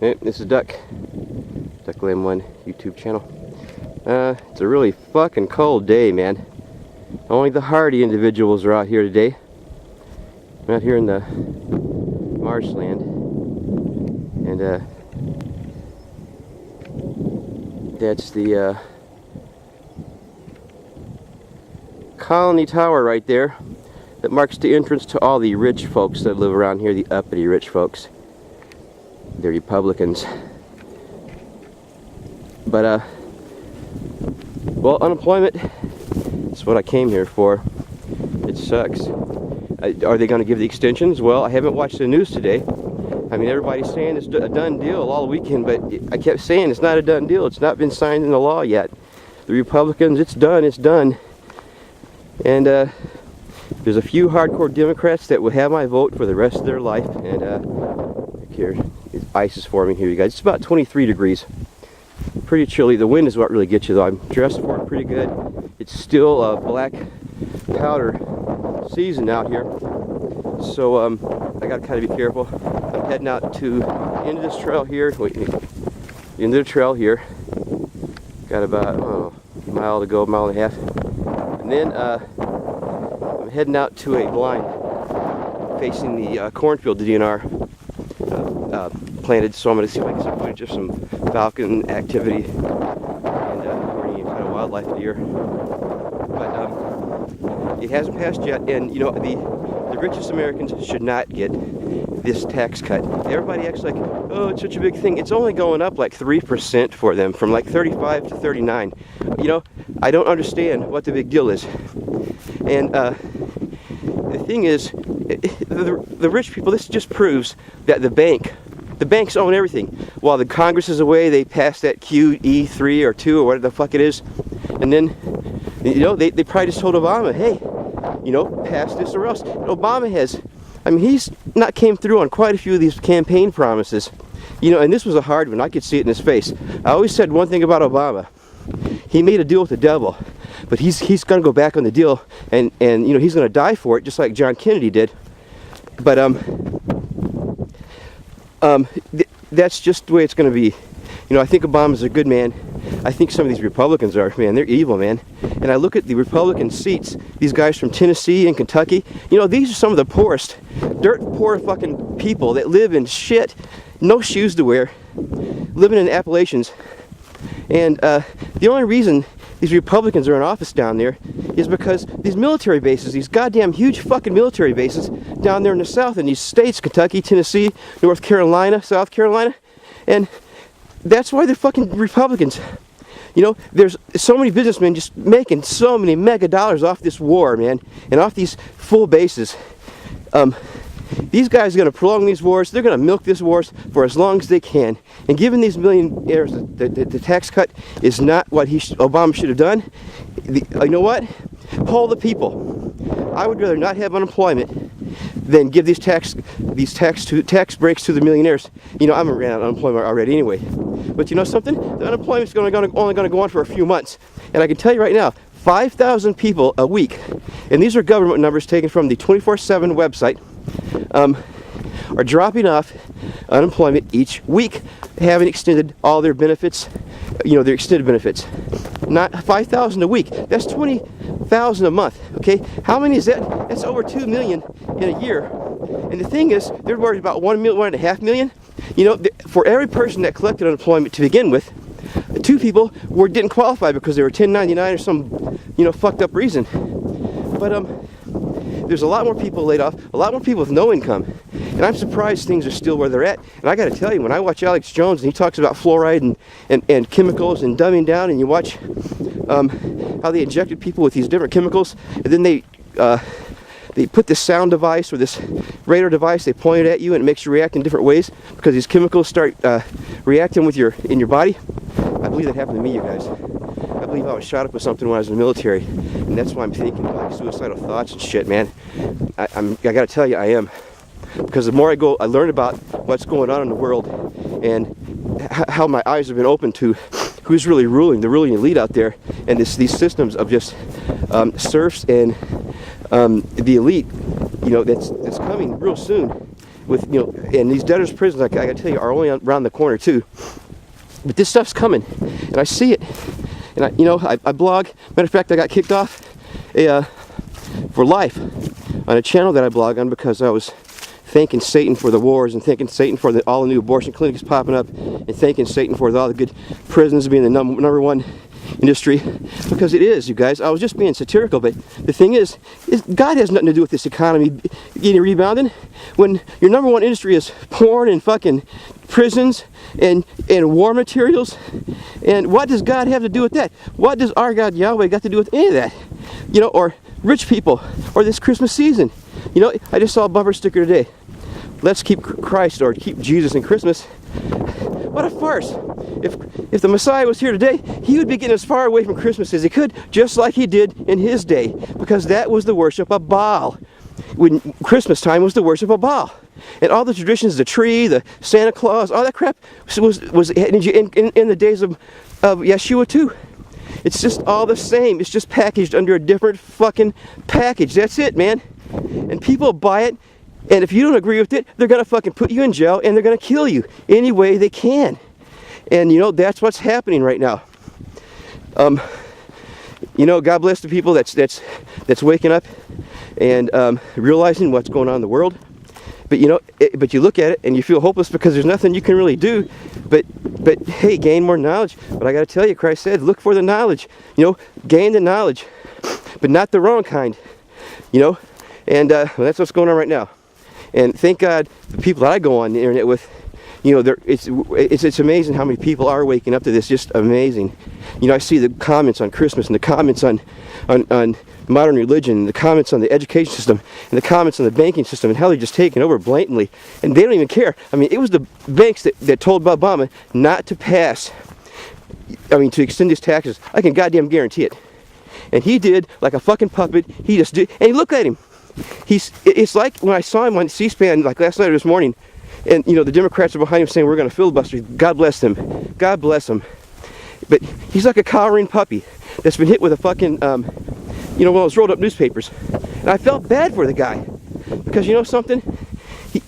Hey, this is Duck. yet.when YouTube channel. It's a really fucking cold day, man. Only the hardy individuals are out here today. I'm out here in the marshland, and that's the Colony Tower right there that marks the entrance to all the rich folks that live around here, the uppity rich folks. They're Republicans. But well, unemployment is what I came here for. It sucks. Are they going to give the extensions? Well, I haven't watched the news today. I mean, everybody's saying it's a done deal all weekend, but I kept saying it's not a done deal. It's not been signed into law yet. The Republicans, it's done, it's done. And there's a few hardcore Democrats that will have my vote for the rest of their life. And here, ice is forming here, you guys. It's about 23 degrees. Pretty chilly. The wind is what really gets you, though. I'm dressed for it pretty good. It's still a black powder season out here, so I gotta kind of be careful. I'm heading out to the end of this trail here. Wait, the end of the trail here. Got about a mile to go, mile and a half, and then I'm heading out to a blind facing the cornfield the DNR planted. So I'm going to see if I can get some footage of some falcon activity and or any kind of wildlife deer. But it hasn't passed yet, and you know, the richest Americans should not get this tax cut. Everybody acts like, oh, it's such a big thing. It's only going up like 3% for them, from like 35 to 39. You know, I don't understand what the big deal is. And the thing is, the rich people, this just proves that the banks own everything. While the Congress is away, they pass that QE3 or 2 or whatever the fuck it is. And then, you know, they probably just told Obama, hey, you know, pass this or else. And Obama has, I mean, he's not came through on quite a few of these campaign promises. You know, and this was a hard one. I could see it in his face. I always said one thing about Obama. He made a deal with the devil, but he's going to go back on the deal, and you know, he's going to die for it, just like John Kennedy did. But that's just the way it's going to be. You know, I think Obama's a good man. I think some of these Republicans are, man, they're evil, man. And I look at the Republican seats, these guys from Tennessee and Kentucky, you know, these are some of the poorest, dirt poor fucking people that live in shit, no shoes to wear, living in the Appalachians. And the only reason these Republicans are in office down there is because these military bases, these goddamn huge fucking military bases down there in the South, in these states, Kentucky, Tennessee, North Carolina, South Carolina, and that's why they're fucking Republicans. You know, there's so many businessmen just making so many mega dollars off this war, man, and off these full bases. These guys are going to prolong these wars. They're going to milk these wars for as long as they can. And giving these millionaires the tax cut is not what Obama should have done. You know what? Poll the people. I would rather not have unemployment than give these tax breaks to the millionaires. You know, I'm ran out of unemployment already anyway. But you know something? The unemployment's only going to go on for a few months. And I can tell you right now, 5,000 people a week, and these are government numbers taken from the 24/7 website, are dropping off unemployment each week, having extended all their benefits, you know, their extended benefits. Not 5,000 a week. That's 20,000 a month. Okay, how many is that? That's over 2 million in a year. And the thing is, they're worried about 1.5 million. You know, for every person that collected unemployment to begin with, 2 people didn't qualify because they were 1099 or some, you know, fucked up reason. But there's a lot more people laid off, a lot more people with no income, and I'm surprised things are still where they're at. And I got to tell you, when I watch Alex Jones and he talks about fluoride and chemicals and dumbing down, and you watch how they injected people with these different chemicals, and then they put this sound device or this radar device, they point it at you and it makes you react in different ways because these chemicals start reacting in your body. I believe that happened to me, you guys. I believe I was shot up with something when I was in the military, and that's why I'm thinking like suicidal thoughts and shit, man. I gotta tell you, I am, because the more I learn about what's going on in the world and how my eyes have been opened to who's really ruling, the ruling elite out there, and these systems of just serfs and the elite, you know, that's coming real soon. with, you know, and these debtors' prisons, I gotta tell you, are only around the corner too. But this stuff's coming, and I see it. And I blog. Matter of fact, I got kicked off for life on a channel that I blog on because I was thanking Satan for the wars and thanking Satan for all the new abortion clinics popping up and thanking Satan for all the good prisons being the number one industry, because it is, you guys. I was just being satirical, but the thing is God has nothing to do with this economy getting rebounded when your number one industry is porn and fucking prisons and war materials. And what does God have to do with that? What does our God Yahweh got to do with any of that? You know, or rich people, or this Christmas season. You know, I just saw a bumper sticker today. Let's keep Christ, or keep Jesus in Christmas. What a farce. If the Messiah was here today, he would be getting as far away from Christmas as he could, just like he did in his day, because that was the worship of Baal. When Christmas time was the worship of Baal. And all the traditions, the tree, the Santa Claus, all that crap was in the days of Yeshua too. It's just all the same. It's just packaged under a different fucking package. That's it, man. And people buy it, and if you don't agree with it, they're gonna fucking put you in jail and they're gonna kill you any way they can. And you know, that's what's happening right now. You know, God bless the people that's waking up and realizing what's going on in the world. But you know, but you look at it and you feel hopeless because there's nothing you can really do. But hey, gain more knowledge. But I got to tell you, Christ said, look for the knowledge. You know, gain the knowledge, but not the wrong kind. You know, and well, that's what's going on right now. And thank God, the people that I go on the internet with, you know, it's amazing how many people are waking up to this. Just amazing. You know, I see the comments on Christmas and the comments on modern religion, and the comments on the education system, and the comments on the banking system, and how they're just taking over blatantly, and they don't even care. I mean, it was the banks that told Obama not to pass, to extend his taxes. I can goddamn guarantee it. And he did like a fucking puppet. He just did, and look at him. It's like when I saw him on C-SPAN like last night or this morning, and you know, the Democrats are behind him saying we're going to filibuster. God bless them. God bless him. But he's like a cowering puppy that's been hit with a fucking, you know, one of those rolled up newspapers. And I felt bad for the guy. Because you know something?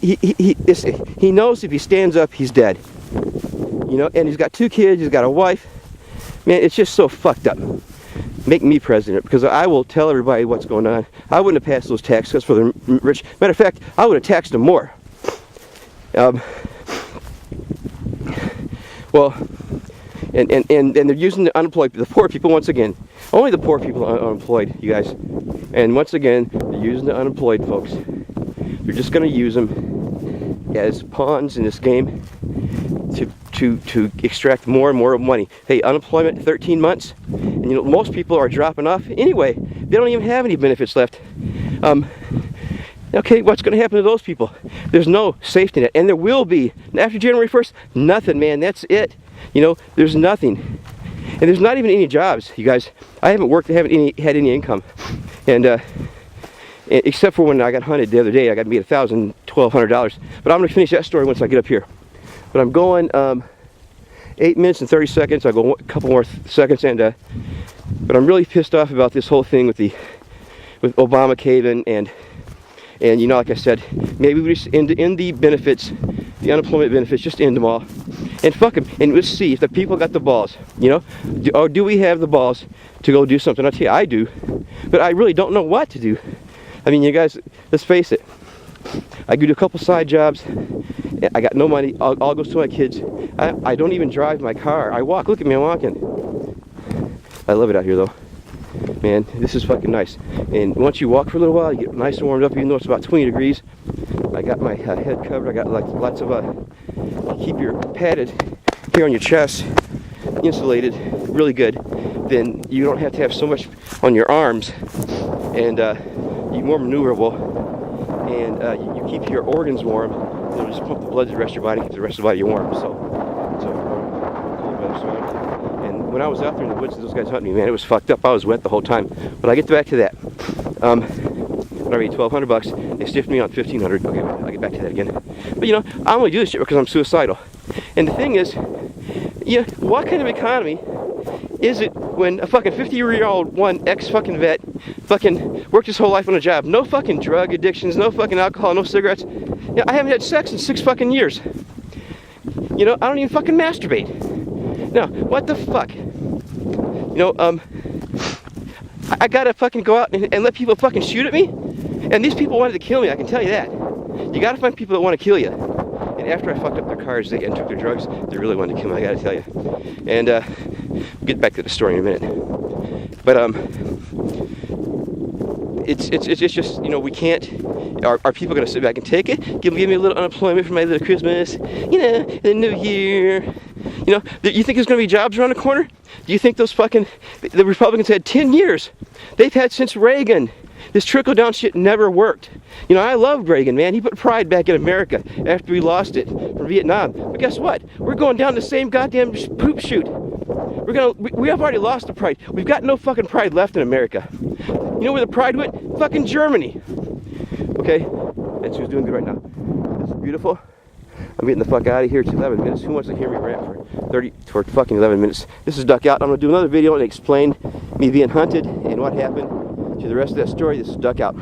He knows if he stands up, he's dead. You know, and he's got 2 kids, he's got a wife. Man, it's just so fucked up. Make me president, because I will tell everybody what's going on. I wouldn't have passed those tax cuts for the rich. Matter of fact, I would have taxed them more. Well, and they're using the unemployed, the poor people once again. Only the poor people are unemployed, you guys. And once again, they're using the unemployed folks. They're just going to use them as pawns in this game to extract more and more money. Hey, unemployment 13 months, and you know, most people are dropping off anyway. They don't even have any benefits left. Okay, what's going to happen to those people? There's no safety net, and there will be after January 1st. Nothing, man. That's it. You know, there's nothing, and there's not even any jobs, you guys. I haven't worked. I haven't had any income, and except for when I got hunted the other day, I got to be $1,000, $1,200. But I'm going to finish that story once I get up here. But I'm going 8 minutes and 30 seconds. I'll go a couple more seconds, and but I'm really pissed off about this whole thing with Obama caving, and you know, like I said, maybe we just end the benefits, the unemployment benefits, just end them all, and fuck them, and let's see if the people got the balls. You know, do we have the balls to go do something? I'll tell you, I do, but I really don't know what to do. I mean, you guys, let's face it. I could do a couple side jobs. I got no money. All goes to my kids. I don't even drive my car. I walk. Look at me, I'm walking. I love it out here, though. Man, this is fucking nice. And once you walk for a little while, you get nice and warmed up, even though it's about 20 degrees. I got my head covered. I got like lots of, keep your padded here on your chest, insulated, really good. Then you don't have to have so much on your arms, and you're more maneuverable, and you keep your organs warm. It'll just pump the blood to the rest of your body, keep the rest of the body warm. So and when I was out there in the woods, those guys hunting me, man, it was fucked up. I was wet the whole time. But I get back to that. When I made $1,200, they stiffed me on $1,500. Okay, I'll get back to that again. But you know, I only do this shit because I'm suicidal. And the thing is, yeah, what kind of economy is it when a fucking 50-year-old ex-fucking vet fucking worked his whole life on a job. No fucking drug addictions, no fucking alcohol, no cigarettes. You know, I haven't had sex in 6 fucking years. You know, I don't even fucking masturbate. No, what the fuck? You know, I gotta fucking go out and let people fucking shoot at me? And these people wanted to kill me, I can tell you that. You gotta find people that want to kill you. And after I fucked up their cars and took their drugs, they really wanted to kill me, I gotta tell you. And we'll get back to the story in a minute. But it's just, you know, we can't. Are people gonna sit back and take it? Give me a little unemployment for my little Christmas, you know, the New Year. You know, you think there's gonna be jobs around the corner? Do you think those fucking the Republicans had 10 years? They've had since Reagan. This trickle-down shit never worked. You know, I loved Reagan, man. He put pride back in America after we lost it from Vietnam. But guess what? We're going down the same goddamn poop chute. We have already lost the pride. We've got no fucking pride left in America. You know where the pride went? Fucking Germany. Okay? That's who's doing good right now. This is beautiful. I'm getting the fuck out of here. It's 11 minutes. Who wants to hear me rant for fucking 11 minutes? This is Duck Out. I'm going to do another video and explain me being hunted and what happened to the rest of that story. This is Duck Out.